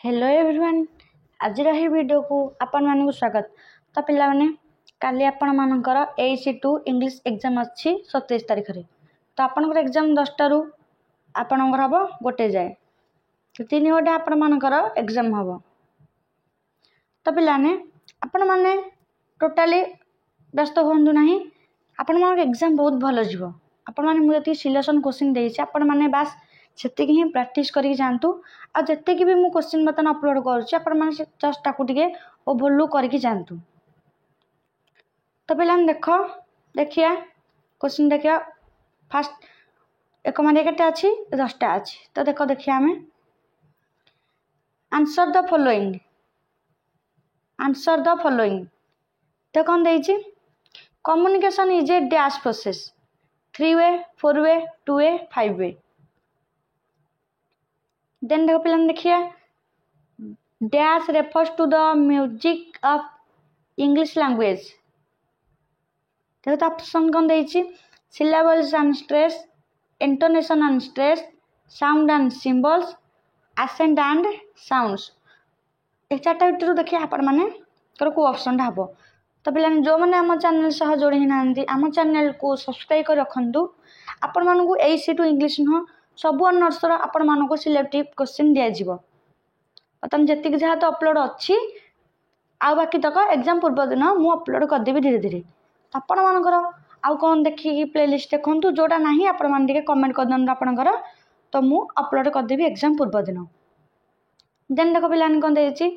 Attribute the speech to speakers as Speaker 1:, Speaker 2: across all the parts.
Speaker 1: Hello everyone. आज video को आपण मानक स्वागत। तो पिला माने काली आपण मानकर AC2 इंग्लिश एग्जाम अच्छी 27 तारिख रे। तो आपनकर एग्जाम 10टा रु आपनकर हबो गोटे जाए, तो 3 गोटे आपण मानकर एग्जाम हबो। तो पिला ने आपण माने टोटाली व्यस्त होंदु नाही, आपण मानक एग्जाम बहुत भलो जीवो। आपण माने मु जति सिलेक्शन क्वेश्चन देछि आपण माने बास सेतिक ही प्रैक्टिस करी जानतु। आ जते कि भी मु क्वेश्चन बतन अपलोड करूछि आपण माने जस्ट ताकू टिके ओवरलुक करके जानतु। तो पहले हम देखिया क्वेश्चन देखिया। फास्ट एक माने केते अछि 10टा अछि। तो देखिया हमें आंसर द फॉलोइंग तो कौन देछि communication is a dash process 3 way 4 way 2 way 5 way. Then देखो पिलन देखिए dash refers to the music of English language. देखो तो ऑप्शन कौन देछि syllables and stress, intonation and stress, sound and symbols, accent and sounds. ए चारटा भितर देखिए आपण माने को ऑप्शन हबो। तो पिला जो मैंने आम चैनल सह जोड़ी ना आम चैनल को सब्सक्राइब कर रखु। आपण मानू AC2 इंग्लिश नुह सबू ऑनर्सर आपण मानू सिलेक्टिव क्वेश्चन दिज्व। बर्तमान जी जहाँ तो अपलोड अच्छी आ बाकी तक एग्जाम पूर्व दिन मु अपलोड करदेवी धीरे धीरे। आपण मानकर आउ कौन देखिए प्लेलिस्ट देखूँ जोटा ना आपण मैंने कमेंट कर दिखाँ आपणकर, तो मु अपलोड करदेवी एग्जाम पूर्व दिन। देन देख पिला कौन देछि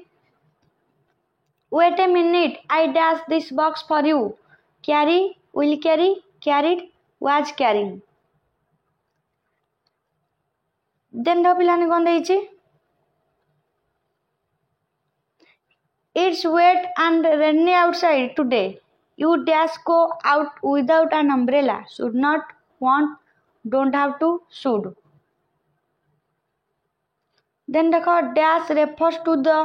Speaker 1: wait a minute I dash this box for you, carry, will carry, carried, was carrying। Then देख पिला कौन देछि it's wet and rainy outside today, you dash go out without an umbrella, should not, want, don't have to, should। then देखो dash refers to the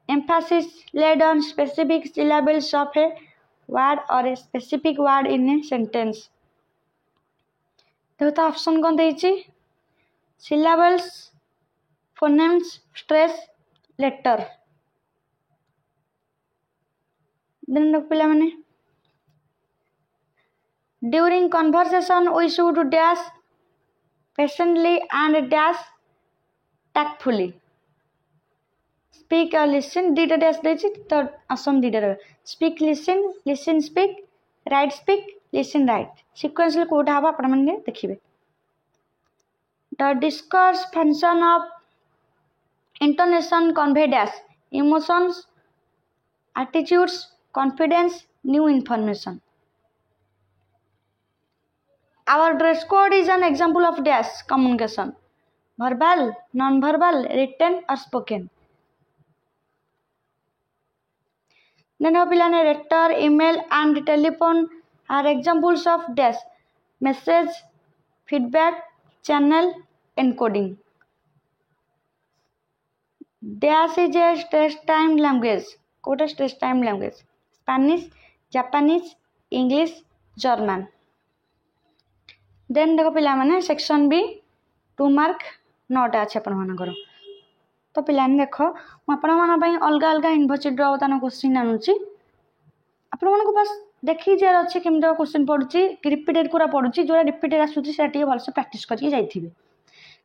Speaker 1: emphasis laid on specific syllables of a word or a specific word in a sentence। देखो तो option कौन देछि syllables, phonemes, stress, letter। Then देखो पिला माने during conversation we should dash patiently and dash tactfully, speak or listen dita dash देछि। तो option दीटा रहे speak listen, listen speak, write speak, listen write। Sequential कोटा हबा आपण माने देखिबे। the discourse function of intonation convey dash emotions, attitudes, confidence, new information। our dress code is an example of dash communication, verbal, non-verbal, written or spoken। then पिलाने letter, email and telephone are examples of dash message, feedback, channel, encoding। dash is a stress time language। Kota stress time language Spanish, Japanese, English, German। then देखो पिला माने section B 2 mark 9टा अच्छे आपण मानकर। तो पिलाने देखो आपण मान पई अलगा अलगा यूनिवर्सिटी अवदान क्वेश्चन आनुची आपण मानको बस देखि जे अच्छे केमि क्वेश्चन पडुची रिपीटेड पूरा पडुची जोरा रिपीटेड आसुची सेटा टिके भलसे प्रैक्टिस करके जाइथिबे।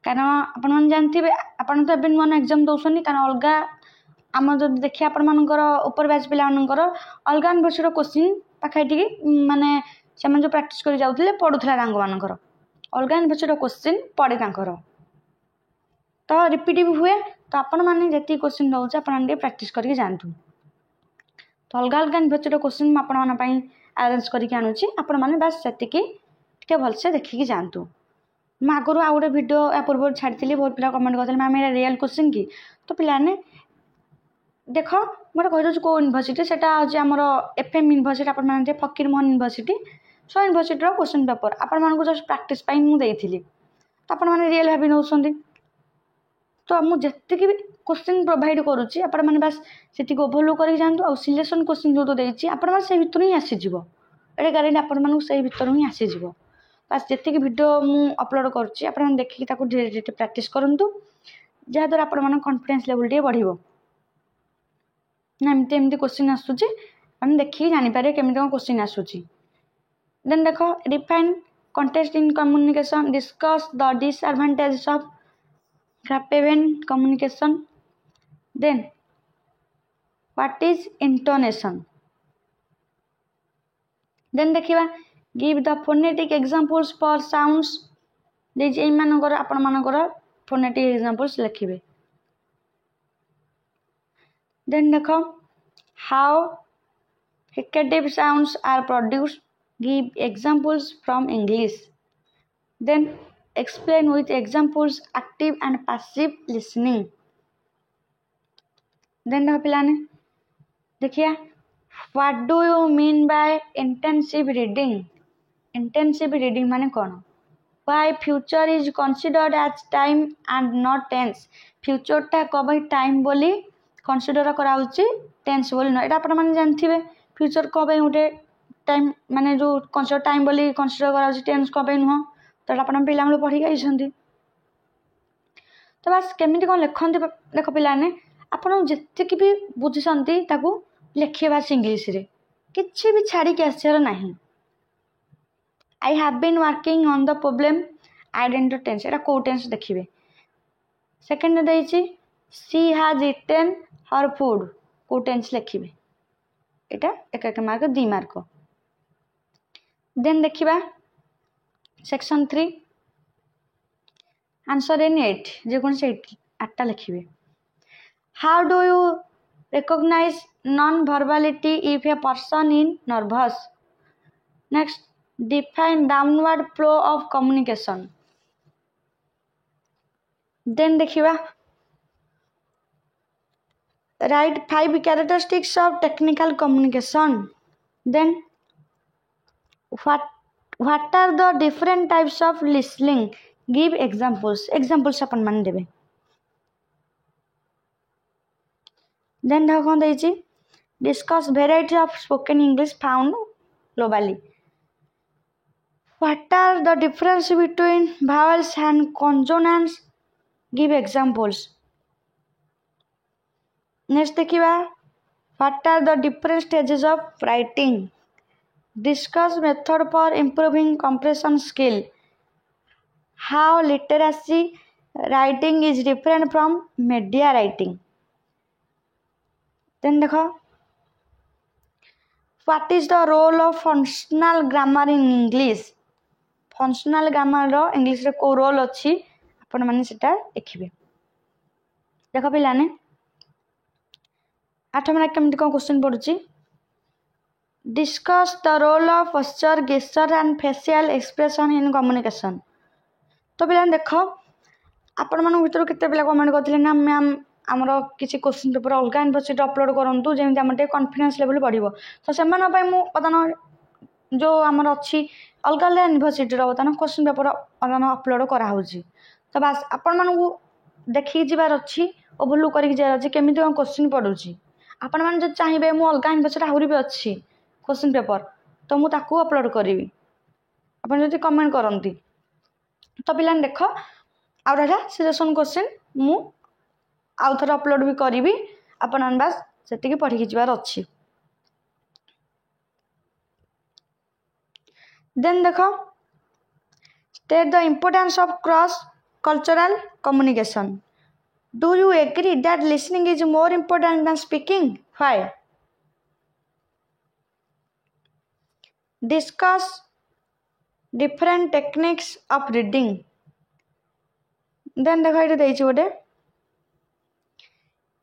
Speaker 1: कारण आपण मान जानथिबे आपण तो एबिन मन एग्जाम दोसनी कारण अलगा आम जब देखिए आपण मानकर ऊपर बैच पिला मानकर अलगा यूनिवर्सिटी क्वेश्चन पाखा टिके माने से जो प्रैक्टिस कर जाउथिले पडुथला रंग मानकर अलगा यूनिवर्सिटी क्वेश्चन पड़े तांकर तो रिपीटिव हुए। तो आपण माने जति क्वेश्चन दउछ आपण टिके प्रैक्टिस करके जानथु। तो अलग अलग यूनिवर्सिटी क्वेश्चन आपण मान पई अरेंज करके आनुची आपण माने बस सेतिकी टिके भलसे देखिकी जानथु। म आगरु आ गोटे वीडियो या पूर्व छाड़ती बहुत पिला कमेंट करते मैम ये रियल क्वेश्चन की। तो पिलाने देख मोटे कही कौ यूनिवर्सिटी से आमर FM यूनिवर्सिटी आप Fakir Mohan university so university question paper आपण जस्ट प्रैक्टिस मुझे तो आपण मैंने रियल भाभी नौकरी। तो मुझे भी क्वेश्चन प्रोवाइड करुच्ची आपण मैंने बस से ओभरलुक कर जातु आ सिलेक्शन क्वेश्चन जो देती आपण से भर ही आसीज ये गारंटी आपण से भर ही आसीज। बस जी वीडियो मुझे अपलोड करुच्ची आप देखिए धीरे धीरे प्रैक्टिस करूँ। जहाँद्वारा आपण कॉन्फिडेंस लेवल टे बढ़िबो ना एमती एमती क्वेश्चन आसूची हम देखिए जानिपारे केମିତି कौन क्वेश्चन आसूची देन देखो define context in communication discuss the disadvantages of grapevine communication then what is intonation then देखिबा give the phonetic examples for sounds this एई मानकर आपण मानकर फोनेटिक एग्जांपल्स लिखिबे देन देखो how fricative sounds are produced give examples from English then explain with examples active and passive listening then देखो पिलाने देखिए what do you mean by intensive reading माने कौन why future is considered as time and not tense future टा कब time बोली consider कराउची tense बोली न एटा आपण माने जानथिबे फ्यूचर कब गोटे टाइम माने जो कंसीडर टाइम बोली कंसीडर कराउची टेंस कब नुह तो आपण पिला हम पढ़ी गई तो बस केमिति कोन लिखंती देख पिलाने आपण जेतिक भी बुझिसंती ताकू लिखिए बस इंग्लिश रे किछि भी छाड़ी के आसर नाही I have been working on the problem identify tense एटा को टेंस देखिबे सेकंड देइछि she has eaten her food को टेंस लिखिबे एटा एक एक मार्क 2 मार्क देन देखिबा सेक्शन 3 आंसर इन 8 जे कोन से 8टा लिखिबे how do you recognize non-verbality if a person is nervous next define downward flow of communication then देखिबा write 5 characteristics of technical communication then what are the different types of listening give examples अपन मान देबे then देखो कौन देइछि discuss variety of spoken English found globally what are the difference between vowels and consonants give examples next देखिबा what are the different stages of writing discuss method for improving comprehension skill how literacy writing is different from media writing then देखो what is the role of functional grammar in English functional grammar रो English रे को role अछि अपन माने सेटा देखिबे देखो पिलाने 8 minute केमति को question पडुची discuss the role of posture gesture and facial expression in communication तो पिलाने देखो आपण मानक भितर केते पिला कमेंट करथिले ना मैम हमरो किछि क्वेश्चन पेपर अलगा यूनिवर्सिटी अपलोड करंतु जेमि हमटे कॉन्फिडेंस लेवल बढ़िबो तो सेमान पय मु पतान जो हमर अछि अलगा अलगा यूनिवर्सिटी रो Pathan question paper Pathan upload करा होउची तो बस आपण मानकु देखि जिबार अछि ओभलु करि जे अछि केमिति क्वेश्चन पडुची आपण मान जो चाहिबे मु अलगा यूनिवर्सिटी आहुरी भी अछि क्वेश्चन पेपर तो मु ताकू अपलोड करिवि आपण जति कमेंट करंती तो पिलान देखो आ रहा सजेशन क्वेश्चन मु आउ थोड़ा अपलोड भी करी अपन बस से पढ़ी जीवार अच्छी देन देखो state the importance of cross cultural communication do you agree that listening is more important than speaking why discuss different techniques of reading then देखो ये देइछि गोटे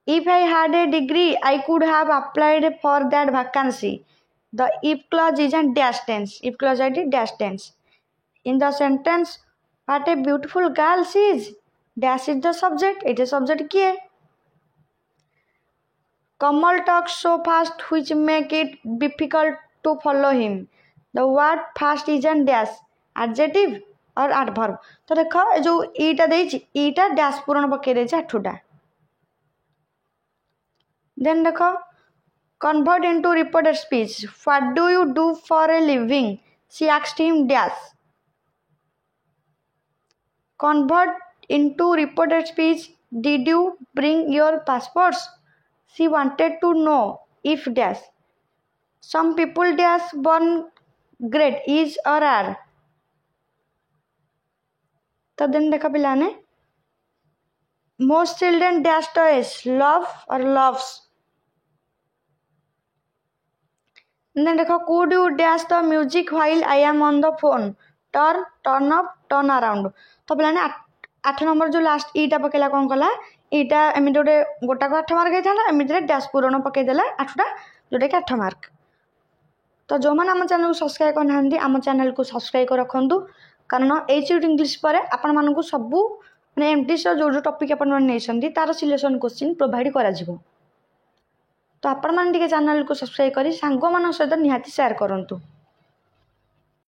Speaker 1: if I had a degree, I could have applied for that vacancy. The if clause is in dash tense. If clause is dash tense. In the sentence, what a beautiful girl she is. Dash is the subject. It is subject kiye. Kamal talks so fast which make it difficult to follow him. The word fast is in dash. Adjective or adverb. तो देखो जो ईटा देइछि ईटा dash पूर्ण पके देइछि आठुटा then देखो convert into reported speech what do you do for a living she asked him dash convert into reported speech Did you bring your passports? She wanted to know if dash. Some people dash born great is or are. तो then देखा पिलाने most children dash toys love or loves. then देखो could you dash the music while I am on the phone? turn up turn around. तो पिलाने 8 number जो last ईटा पकेला कौन कला ईटा एमि गोटे गोटा को 8 मार्क होता एमती डैश पूरण पकईदेला 8टा जोटा कि 8 मार्क. तो जो मैंने आम चैनल को सब्सक्राइब करना आम चैनल को सब्सक्राइब कर रखु कारण एच इंग्लीश पर आपण मानक सबू मैंने एमटीएस जो जो टॉपिक आपने तार सिलेक्शन क्वेश्चन प्रोवाइड करा जिवो. तो आपण मैंने चैनल को सब्सक्राइब करी सांग मान सहित निहाती शेयर करंतु.